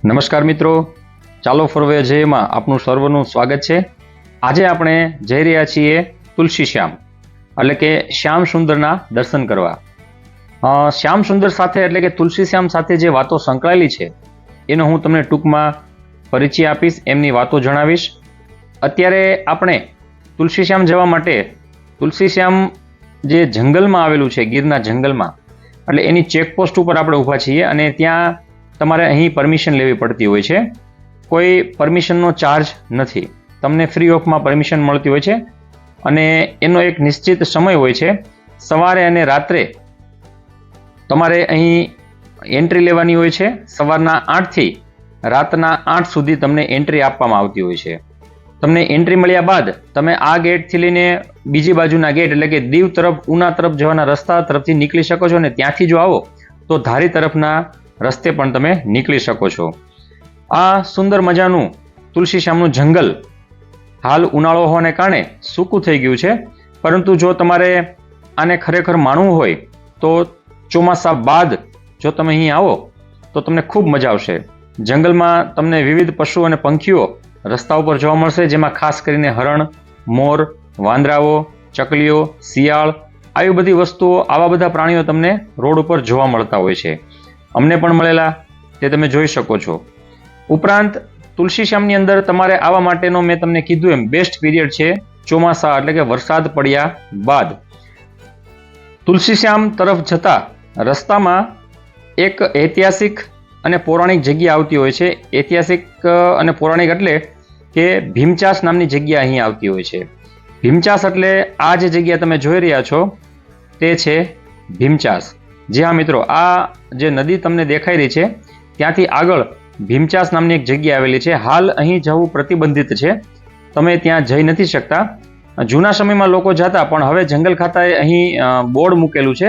નમસ્કાર મિત્રો, ચાલો ફરવે જયમાં આપનું સર્વનું સ્વાગત છે। આજે આપણે જઈ રહ્યા છીએ તુલસી શ્યામ એટલે કે શ્યામ સુંદરના દર્શન કરવા। શ્યામ સુંદર સાથે એટલે કે તુલસી શ્યામ સાથે જે વાતો સંકળાયેલી છે એનો હું તમને ટૂંકમાં પરિચય આપીશ, એમની વાતો જણાવીશ। અત્યારે આપણે તુલસી શ્યામ જવા માટે તુલસી શ્યામ જે જંગલમાં આવેલું છે, ગીરના જંગલમાં, એટલે એની ચેકપોસ્ટ ઉપર આપણે ઊભા છીએ અને ત્યાં તમારે અહીં પરમિશન લેવી પડતી હોય છે। કોઈ પરમિશનનો ચાર્જ નથી, તમને ફ્રી ઓફમાં પરમિશન મળતી હોય છે અને એનો એક નિશ્ચિત સમય હોય છે। સવારે અને રાત્રે તમારે અહીં એન્ટ્રી લેવાની હોય છે। સવારના 8 થી રાતના 8 સુધી તમને એન્ટ્રી આપવામાં આવતી હોય છે। તમને એન્ટ્રી મળ્યા બાદ તમે આ ગેટથી લઈને બીજી બાજુના ગેટ એટલે કે દીવ તરફ, ઉના તરફ જવાના રસ્તા તરફથી નીકળી શકો છો અને ત્યાંથી જો આવો તો ધારી તરફના રસ્તે પણ તમે નીકળી શકો છો। આ સુંદર મજાનું તુલસી શ્યામનું જંગલ હાલ ઉનાળો હોવાને કારણે સૂકું થઈ ગયું છે, પરંતુ જો તમારે આને ખરેખર માણવું હોય તો ચોમાસા બાદ જો તમે અહીં આવો તો તમને ખૂબ મજા આવશે। જંગલમાં તમને વિવિધ પશુ અને પંખીઓ રસ્તા ઉપર જોવા મળશે, જેમાં ખાસ કરીને હરણ, મોર, વાંદરાઓ, ચકલીઓ, શિયાળ, આવી બધી વસ્તુઓ, આવા બધા પ્રાણીઓ તમને રોડ ઉપર જોવા મળતા હોય છે। અમને પણ મળેલા, તે તમે જોઈ શકો છો। ઉપરાંત તુલસી શ્યામની અંદર તમારે આવવા માટેનો મેં તમને કીધું એમ બેસ્ટ પીરિયડ છે ચોમાસા એટલે કે વરસાદ પડ્યા બાદ। તુલસી શ્યામ તરફ જતા રસ્તામાં એક ઐતિહાસિક અને પૌરાણિક જગ્યા આવતી હોય છે। ઐતિહાસિક અને પૌરાણિક એટલે કે ભીમચાસ નામની જગ્યા અહીં આવતી હોય છે। ભીમચાસ એટલે આ જે જગ્યા તમે જોઈ રહ્યા છો તે છે ભીમચાસ। જી હા મિત્રો, આ જે નદી તમને દેખાઈ રહી છે ત્યાંથી આગળ ભીમચાસ નામની એક જગ્યા આવેલી છે। હાલ અહીં જવું પ્રતિબંધિત છે, તમે ત્યાં જઈ નથી શકતા। જૂના સમયમાં લોકો જતા, પણ હવે જંગલ ખાતાએ અહીં બોર્ડ મૂકેલું છે,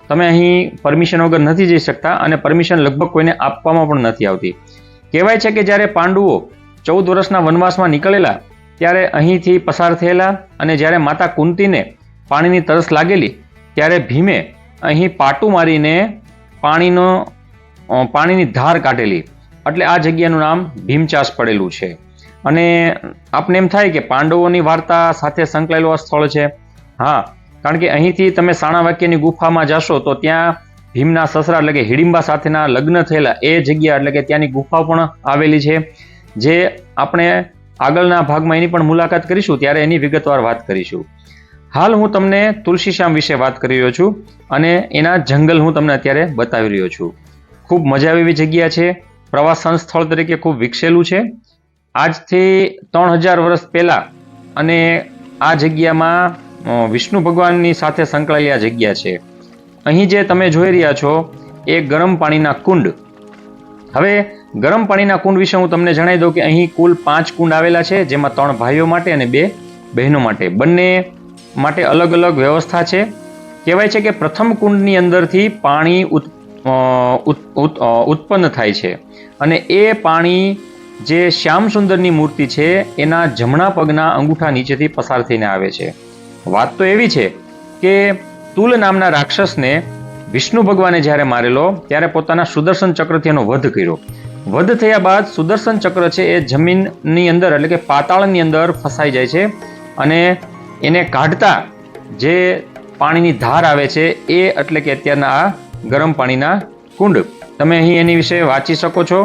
તમે અહીં પરમિશન વગર નથી જઈ શકતા અને પરમિશન લગભગ કોઈને આપવામાં પણ નથી આવતી। કહેવાય છે કે જ્યારે પાંડવો 14 વર્ષના વનવાસમાં નીકળેલા ત્યારે અહીંથી પસાર થયેલા અને જ્યારે માતા કુંતીને પાણીની તરસ લાગેલી ત્યારે ભીમે અહીં પાટું મારીને પાણીની ધાર કાઢેલી, એટલે આ જગ્યાનું નામ ભીમચાસ પડેલું છે। અને આપને એમ થાય કે પાંડવોની વાર્તા સાથે સંકળાયેલું આ સ્થળ છે। હા, કારણ કે અહીંથી તમે સાણાવાક્યની ગુફામાં જશો તો ત્યાં ભીમના સસરા એટલે કે હિડિંબા સાથેના લગ્ન થયેલા એ જગ્યા એટલે કે ત્યાંની ગુફા પણ આવેલી છે, જે આપણે આગળના ભાગમાં એની પણ મુલાકાત કરીશું, ત્યારે એની વિગતવાર વાત કરીશું। હાલ હું તમને તુલસી શ્યામ વિશે વાત કરી રહ્યો છું અને એના જંગલ હું તમને અત્યારે બતાવી રહ્યો છું। ખૂબ મજા આવે એવી જગ્યા છે, પ્રવાસન સ્થળ તરીકે ખૂબ વિકસેલું છે। આજથી 3000 વર્ષ પહેલા અને આ જગ્યામાં વિષ્ણુ ભગવાનની સાથે સંકળાયેલી આ જગ્યા છે। અહીં જે તમે જોઈ રહ્યા છો એ ગરમ પાણીના કુંડ। હવે ગરમ પાણીના કુંડ વિશે હું તમને જણાવી દઉં કે અહીં કુલ 5 કુંડ આવેલા છે, જેમાં 3 ભાઈઓ માટે અને 2 બહેનો માટે, બંને માટે અલગ અલગ વ્યવસ્થા છે। કહેવાય છે કે પ્રથમ કુંડની અંદરથી પાણી ઉત્પન્ન થાય છે અને એ પાણી જે શ્યામ સુંદરની મૂર્તિ છે એના જમણા પગના અંગૂઠા નીચેથી પસાર થઈને આવે છે। વાત તો એવી છે કે તુલ નામના રાક્ષસને વિષ્ણુ ભગવાને જ્યારે મારેલો ત્યારે પોતાના સુદર્શન ચક્રથી એનો વધ કર્યો। વધ થયા બાદ સુદર્શન ચક્ર છે એ જમીનની અંદર એટલે કે પાતાળની અંદર ફસાઈ જાય છે અને એને કાઢતા જે પાણીની ધાર આવે છે એ એટલે કે અત્યારના આ ગરમ પાણીના કુંડ। તમે અહીં એની વિશે વાંચી શકો છો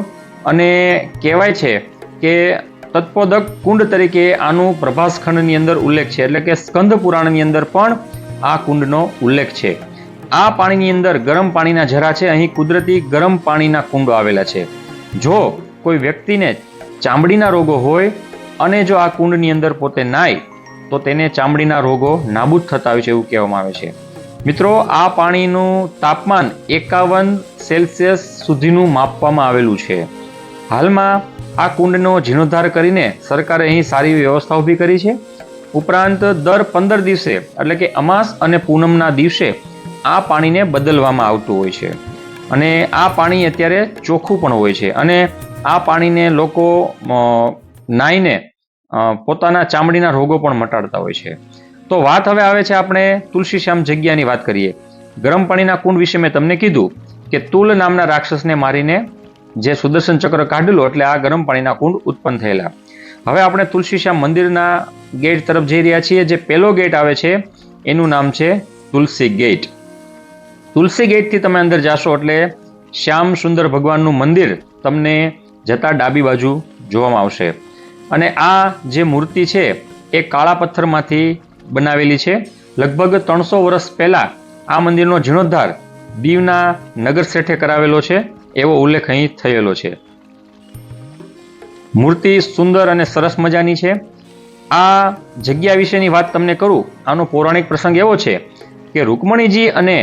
અને કહેવાય છે કે તત્પોદક કુંડ તરીકે આનું પ્રભાસ ખંડની અંદર ઉલ્લેખ છે, એટલે કે સ્કંદ પુરાણની અંદર પણ આ કુંડનો ઉલ્લેખ છે। આ પાણીની અંદર ગરમ પાણીના ઝરા છે, અહીં કુદરતી ગરમ પાણીના કુંડો આવેલા છે। જો કોઈ વ્યક્તિને ચામડીના રોગો હોય અને જો આ કુંડની અંદર પોતે નાય તો તેને ચામડીના રોગો નાબૂદ થતા હોય છે એવું કહેવામાં આવે છે। મિત્રો, આ પાણીનું તાપમાન 51 સેલ્સિયસ સુધીનું માપવામાં આવેલું છે। હાલમાં આ કુંડનો જીર્ણોદ્ધાર કરીને સરકારે અહીં સારી વ્યવસ્થા ઊભી કરી છે। ઉપરાંત દર 15 દિવસે એટલે કે અમાસ અને પૂનમના દિવસે આ પાણીને બદલવામાં આવતું હોય છે અને આ પાણી અત્યારે ચોખ્ખું પણ હોય છે અને આ પાણીને લોકો નાહીને પોતાના ચામડીના રોગો પણ મટાડતા હોય છે। તો વાત હવે આવે છે આપણે તુલસી શ્યામ જગ્યાની વાત કરીએ। ગરમ પાણીના કુંડ વિશે મેં તમને કીધું કે તુલ નામના રાક્ષસને મારીને જે સુદર્શન ચક્ર કાઢેલું એટલે આ ગરમ પાણીના કુંડ ઉત્પન્ન થયેલા. હવે આપણે તુલસીશ્યામ મંદિરના ગેટ તરફ જઈ રહ્યા છીએ. જે પહેલો ગેટ આવે છે એનું નામ છે તુલસી ગેટ. તુલસી ગેટથી તમે અંદર જાશો એટલે શ્યામ સુંદર ભગવાનનું મંદિર તમને જતા ડાબી બાજુ જોવામાં આવશે. અને આ જે મૂર્તિ છે એ કાળા પથ્થરમાંથી બનાવેલી છે. લગભગ 300 વર્ષ પહેલા આ મંદિરનો જીર્ણોદ્ધાર દીવના નગર શેઠે કરાવેલો છે એવો ઉલ્લેખ અહીં થયેલો છે. મૂર્તિ સુંદર અને સરસ મજાની છે. આ જગ્યા વિશેની વાત તમને કરું, આનો પૌરાણિક પ્રસંગ એવો છે કે રૂકમણીજી અને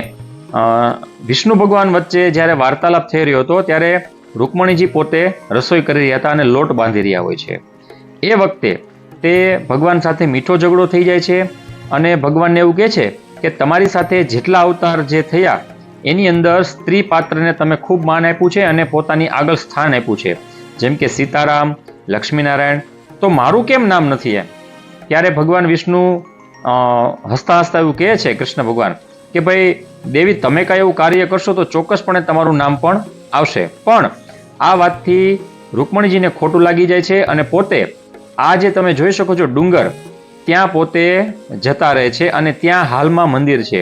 વિષ્ણુ ભગવાન વચ્ચે જ્યારે વાર્તાલાપ થઈ રહ્યો હતો ત્યારે રૂકમણીજી પોતે રસોઈ કરી રહ્યા હતા અને લોટ બાંધી રહ્યા હોય છે. એ વખતે તે ભગવાન સાથે મીઠો ઝઘડો થઈ જાય છે અને ભગવાનને એવું કહે છે કે તમારી સાથે જેટલા અવતાર જે થયા એની અંદર સ્ત્રી પાત્રને તમે ખૂબ માન આપ્યું છે અને પોતાની આગળ સ્થાન આપ્યું છે, જેમ કે સીતારામ, લક્ષ્મીનારાયણ, તો મારું કેમ નામ નથી એમ. ત્યારે ભગવાન વિષ્ણુ હસતા હસતા એવું કહે છે, કૃષ્ણ ભગવાન, કે ભાઈ દેવી, તમે કાંઈ એવું કાર્ય કરશો તો ચોક્કસપણે તમારું નામ પણ આવશે. પણ આ વાતથી રૂકમણીજીને ખોટું લાગી જાય છે અને પોતે આ જે તમે જોઈ શકો છો ડુંગર, ત્યાં પોતે જતા રહે છે અને ત્યાં હાલમાં મંદિર છે.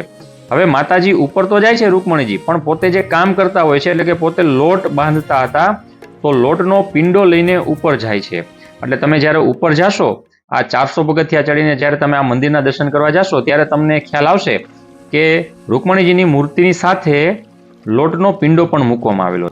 હવે માતાજી ઉપર તો જાય છે રૂકમણીજી, પણ પોતે જે કામ કરતા હોય છે, એટલે કે પોતે લોટ બાંધતા હતા, તો લોટનો પિંડો લઈને ઉપર જાય છે. એટલે તમે જ્યારે ઉપર જાશો, આ 400 પગથિયા ચડીને જ્યારે તમે આ મંદિરના દર્શન કરવા જાશો ત્યારે તમને ખ્યાલ આવશે કે રૂકમણીજીની મૂર્તિની સાથે લોટનો પિંડો પણ મૂકવામાં આવેલો.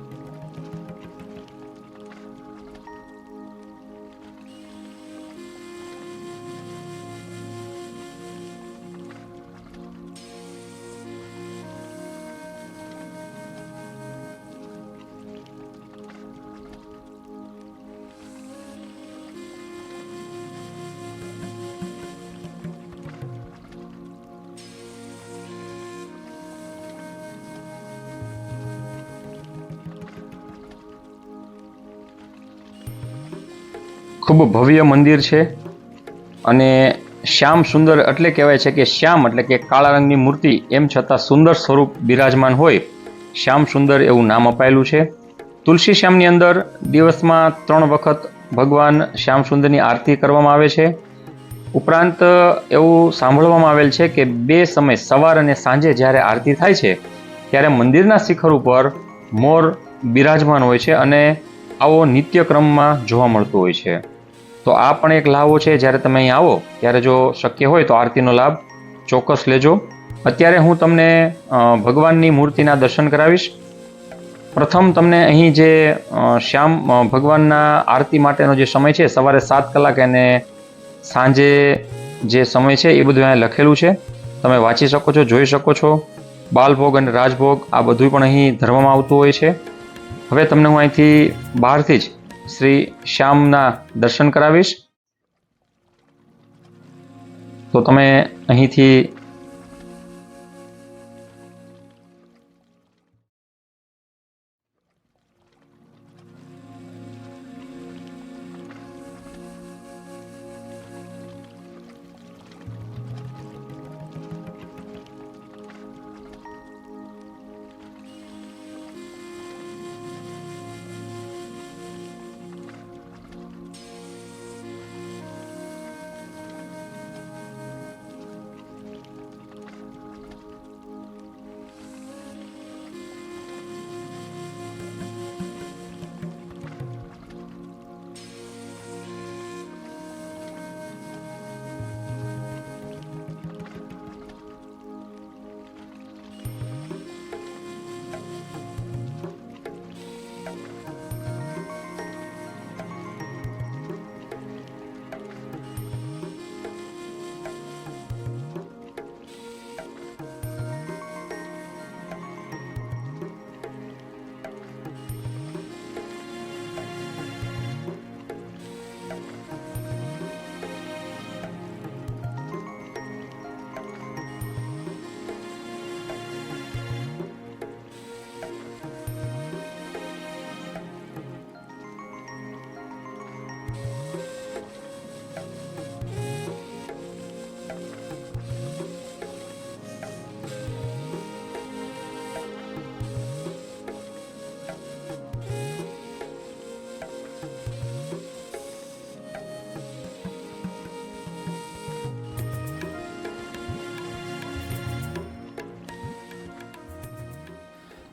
ખૂબ ભવ્ય મંદિર છે અને શ્યામ સુંદર એટલે કહેવાય છે કે શ્યામ એટલે કે કાળા રંગની મૂર્તિ, એમ છતાં સુંદર સ્વરૂપ બિરાજમાન હોય, શ્યામ સુંદર એવું નામ અપાયેલું છે. તુલસી શ્યામની અંદર દિવસમાં 3 વખત ભગવાન શ્યામ સુંદરની આરતી કરવામાં આવે છે. ઉપરાંત એવું સાંભળવામાં આવેલ છે કે 2 સમય સવાર અને સાંજે જ્યારે આરતી થાય છે ત્યારે મંદિરના શિખર ઉપર મોર બિરાજમાન હોય છે અને આવો નિત્યક્રમમાં જોવા મળતો હોય છે. તો આ પણ એક લાભો છે. જ્યારે તમે અહીં આવો ત્યારે જો શક્ય હોય તો આરતીનો લાભ ચોક્કસ લેજો. અત્યારે હું તમને ભગવાનની મૂર્તિના દર્શન કરાવીશ. પ્રથમ તમને અહીં જે શ્યામ ભગવાનના આરતી માટેનો જે સમય છે, સવારે 7 કલાક અને સાંજે જે સમય છે એ બધું અહીંયા લખેલું છે. તમે વાંચી શકો છો, જોઈ શકો છો. બાલભોગ અને રાજભોગ આ બધું પણ અહીં ધરવામાં આવતું હોય છે. હવે તમને હું અહીંથી બહારથી જ શ્રી શ્યામના દર્શન કરાવીશ. તો તમે અહીંથી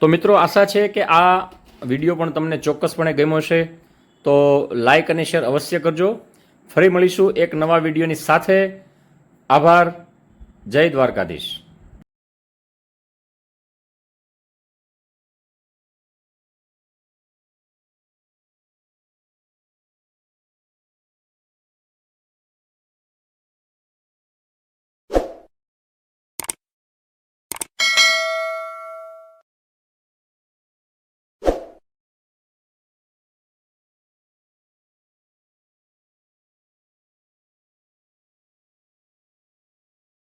તો મિત્રો આશા છે કે આ વિડીયો પણ તમને ચોક્કસપણે ગમ્યો છે, તો લાઈક અને શેર અવશ્ય કરજો. ફરી મળીશું એક નવા વિડીયોની સાથે. આભાર. જય દ્વારકાધીશ.